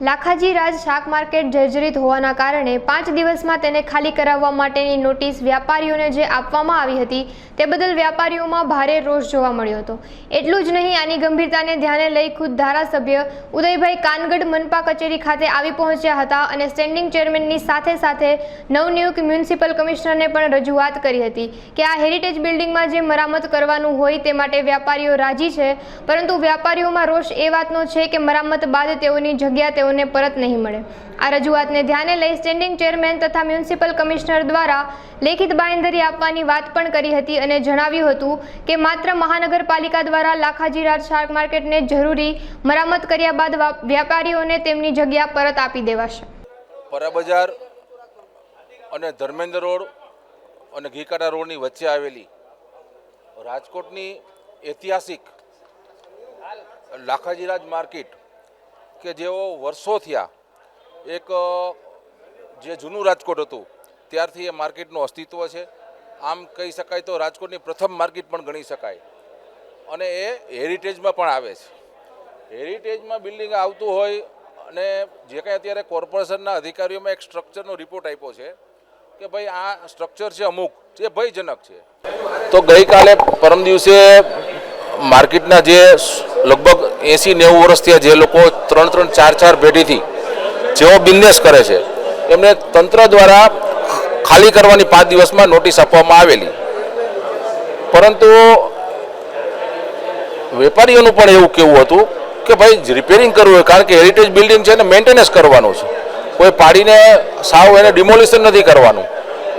લાખાજી રાજ શાક માર્કેટ જર્જરિત હોવાના કારણે 5 દિવસમાં તેને ખાલી કરાવવા માટેની નોટિસ વ્યાપારીઓને જે આપવામાં આવી હતી તે બદલ વ્યાપારીઓમાં ભારે રોષ જોવા મળ્યો હતો। એટલું જ નહીં, આની ગંભીરતાને ધ્યાને લઈ ખુદ ધારાસભ્ય ઉદયભાઈ કાનગડ મનપા કચેરી ખાતે આવી પહોંચ્યા હતા અને સ્ટેન્ડિંગ ચેરમેનની સાથે સાથે નવનિયુક્ત મ્યુનિસિપલ કમિશનરને પણ રજૂઆત કરી હતી કે આ હેરિટેજ બિલ્ડિંગમાં જે મરામત કરવાનું હોય તે માટે વ્યાપારીઓ રાજી છે, પરંતુ વ્યાપારીઓમાં રોષ એ વાતનો છે કે મરામત બાદ તેઓની જગ્યા ને પરત નહીં મળે। આ રજૂઆતને ધ્યાને લઈ સ્ટેન્ડિંગ ચેરમેન તથા મ્યુનિસિપલ કમિશનર દ્વારા લેખિત બાંયધરી આપવાની વાત પણ કરી હતી અને જણાવ્યું હતું કે માત્ર મહાનગરપાલિકા દ્વારા લાખાજી રાજ શાક માર્કેટને જરૂરી મરામત કર્યા બાદ વ્યાપારીઓને તેમની જગ્યા પરત આપી દેવાશે। પરા બજાર અને ધર્મેન્દ્ર રોડ અને ઘીકાટા રોડની વચ્ચે આવેલી રાજકોટની ઐતિહાસિક લાખાજી રાજ માર્કેટ કે જેઓ વર્ષો થયા એક જે જૂનું રાજકોટ હતું ત્યારથી એ માર્કેટનું અસ્તિત્વ છે। આમ કહી શકાય તો રાજકોટની પ્રથમ માર્કેટ પણ ગણી શકાય અને એ હેરિટેજમાં પણ આવે છે। હેરિટેજમાં બિલ્ડિંગ આવતું હોય અને જે કંઈ અત્યારે કોર્પોરેશનના અધિકારીઓમાં એક સ્ટ્રક્ચરનો રિપોર્ટ આપ્યો છે કે ભાઈ આ સ્ટ્રક્ચર છે અમુક જે ભયજનક છે, તો ગઈકાલે પરમ દિવસે માર્કેટના જે લગભગ 80-90 વર્ષ થયા જે લોકો 3-3, 4-4 પેઢીથી જેઓ બિઝનેસ કરે છે એમને તંત્ર દ્વારા ખાલી કરવાની 5 દિવસમાં નોટિસ આપવામાં આવેલી, પરંતુ વેપારીઓનું પણ એવું કહેવું હતું કે ભાઈ રિપેરિંગ કરવું હોય, કારણ કે હેરિટેજ બિલ્ડિંગ છે ને મેન્ટેનન્સ કરવાનું છે, કોઈ પાડીને સાવ એને ડિમોલિશન નથી કરવાનું,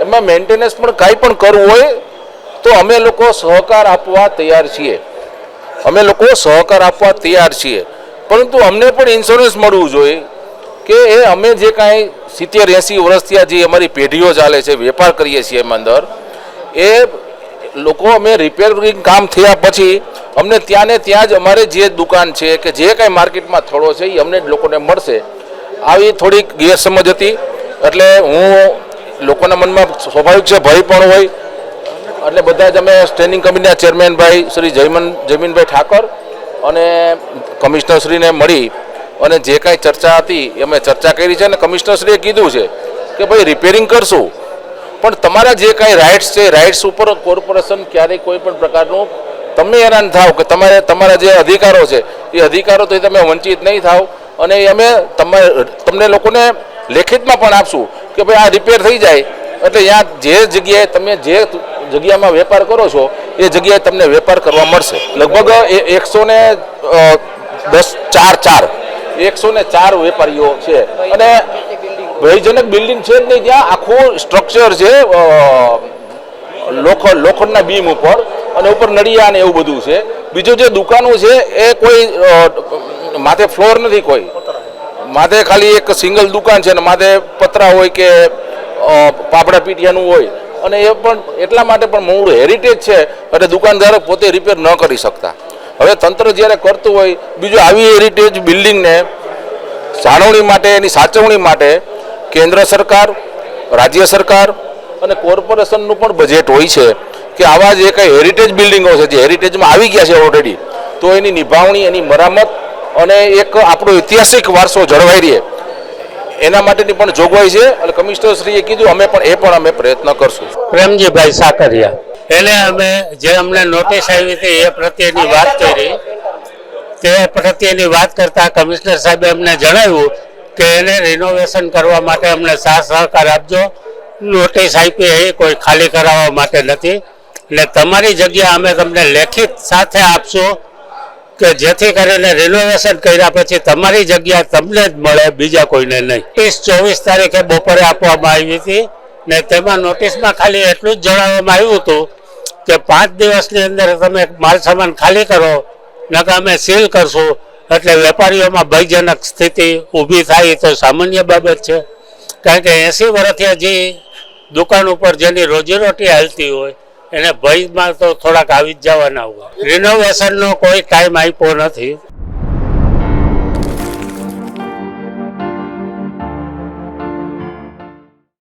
એમાં મેન્ટેનન્સ પણ કાંઈ પણ કરવું હોય તો અમે લોકો સહકાર આપવા તૈયાર છીએ। અમે લોકો સહકાર આપવા તૈયાર છીએ, પરંતુ અમને પણ ઇન્સ્યોરન્સ મળવું જોઈએ કે એ અમે જે કાંઈ 70-80 વર્ષથી જે અમારી પેઢીઓ ચાલે છે, વેપાર કરીએ છીએ એમાં અંદર, એ લોકો અમે રિપેરિંગ કામ થયા પછી અમને ત્યાં ને ત્યાં જ અમારે જે દુકાન છે કે જે કાંઈ માર્કેટમાં થોડો છે એ અમને જ લોકોને મળશે। આવી થોડીક ગેરસમજ હતી, એટલે હું લોકોના મનમાં સ્વાભાવિક છે ભય પણ હોય, એટલે બધા જ અમે સ્ટેન્ડિંગ કમિટીના ચેરમેનભાઈ શ્રી જયમીનભાઈ ઠાકર અને કમિશનરશ્રીને મળી અને જે કાંઈ ચર્ચા હતી એ અમે ચર્ચા કરી છે અને કમિશનરશ્રીએ કીધું છે કે ભાઈ રિપેરિંગ કરશું, પણ તમારા જે કાંઈ રાઇટ્સ છે રાઇટ્સ ઉપર કોર્પોરેશન ક્યારેય કોઈ પણ પ્રકારનું તમે હેરાન થાવ કે તમારા જે અધિકારો છે એ અધિકારોથી તમે વંચિત નહીં થાવ, અને અમે તમને લોકોને લેખિતમાં પણ આપશું કે ભાઈ આ રિપેર થઈ જાય એટલે ત્યાં જે જગ્યાએ તમે જે જગ્યામાં વેપાર કરો છો એ જગ્યાએ તમને વેપાર કરવા મળશે। લગભગ 104 વેપારીઓ છે અને ભયજનક બિલ્ડિંગ છે જ નહીં, ત્યાં આખું સ્ટ્રક્ચર છે લોખંડના બીમ ઉપર અને ઉપર નળિયા ને એવું બધું છે। બીજું જે દુકાનો છે એ કોઈ માથે ફ્લોર નથી, કોઈ માથે ખાલી એક સિંગલ દુકાન છે ને માથે પતરા હોય કે પાપડા પીટિયાનું હોય, અને એ પણ એટલા માટે પણ મૂળ હેરિટેજ છે એટલે દુકાનદારો પોતે રિપેર ન કરી શકતા। હવે તંત્ર જ્યારે કરતું હોય, બીજું આવી હેરિટેજ બિલ્ડિંગને જાળવણી માટે એની સાચવણી માટે કેન્દ્ર સરકાર, રાજ્ય સરકાર અને કોર્પોરેશનનું પણ બજેટ હોય છે કે આવા જે કંઈ હેરિટેજ બિલ્ડિંગો છે જે હેરિટેજમાં આવી ગયા છે ઓલરેડી, તો એની નિભાવણી, એની મરામત અને એક આપણો ઐતિહાસિક વારસો જળવાઈ રહે એના માટેની પણ જોગવાઈ છે। એટલે કમિશનરશ્રીએ કીધું અમે પ્રયત્ન કરશું। પ્રેમજીભાઈ સાકરિયા, એને અમે જે અમને નોટિસ આવી હતી એ પ્રત્યેની વાત કરી, તે પ્રત્યેની વાત કરતા કમિશનર સાહેબે અમને જણાવ્યું કે એને રિનોવેશન કરવા માટે અમને સહકાર આપજો, નોટિસ આપી એ કોઈ ખાલી કરાવવા માટે નથી, એટલે તમારી જગ્યા અમે તમને લેખિત સાથે આપશું કે જેથી કરીને રિનોવેશન કર્યા પછી તમારી જગ્યા તમને જ મળે, બીજા કોઈને નહીં। 24 તારીખે બપોરે આપવામાં આવી હતી ને તેમાં નોટિસમાં ખાલી એટલું જ જણાવવામાં આવ્યું હતું કે 5 દિવસની અંદર તમે માલ સામાન ખાલી કરો નકર અમે સીલ કરશું, એટલે વેપારીઓમાં ભયજનક સ્થિતિ ઊભી થાય તો સામાન્ય બાબત છે, કારણ કે 80 વર્ષથી જે દુકાન ઉપર જેની રોજીરોટી હાલતી હોય એને ભયમાં તો થોડાક આવી જ જવાના હોય। રિનોવેશનનો કોઈ ટાઈમ આપ્યો નથી,